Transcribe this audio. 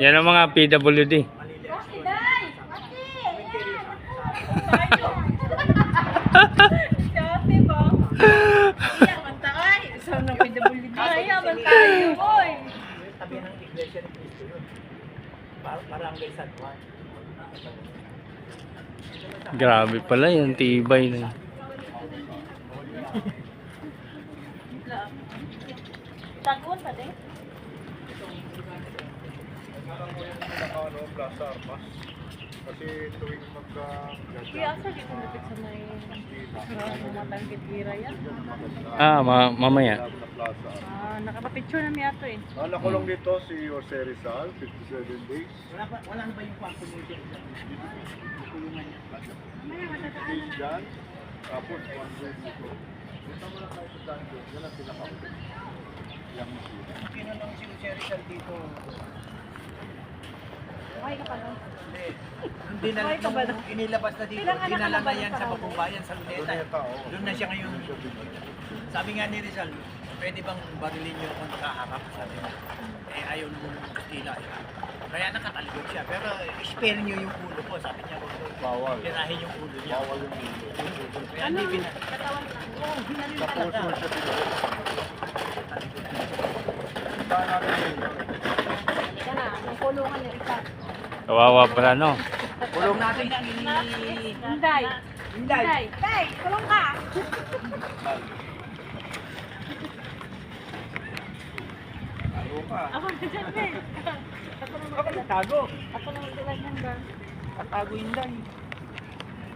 Yan ang mga PWD. Dati ba? Iyak man tayo. So, PWD. Iyak man tayo, boy. Tabi ng iglesia ni Cristo yun. Barangay San Juan. Grabe pala yung tibay na. Taguan pa din? Plaza Armas. Kasi tuwing Kaya asa di ko napit sa may matanggit gira yan. Mamaya. Plaza. Nakapapicture na niya ito eh. Nakulong dito si Jose Rizal, 57 days. Wala na ba yung confirmation? Days dyan. Tapos, 1 day dito. Dito mo lang tayo sa dungeon. Yan ang pinaka-ulit. Yang masira. Sino nang si Jose Rizal dito? Okay ka pa nun? Hindi na nung inilabas na dito, dinala na yan sa Bagumbayan, sa Luneta. Doon na siya ngayon. Sabi nga ni Rizal, pwede bang barilin niyo kung nakaharap? Sabi niya. Eh ayaw nung Kastila. Kaya nakatalikod siya. Pero spare niyo yung ulo ko. Sabi niya, Bawal. pirahin yung ulo niya. Bawal yung ulo. Kaya hindi Katawan na. Oo, hinalin Sa puso talaga. siya pinag. Saan natin yun? Yan na, ang kulungan ni Rita. Kawawa pala, no? Kulong natin si... Inday. Inday. Inday, kulong ka. Ano ka? Ako na dyan eh. Ako nagtago. Ako na magdalag ng girl. Tatago Inday.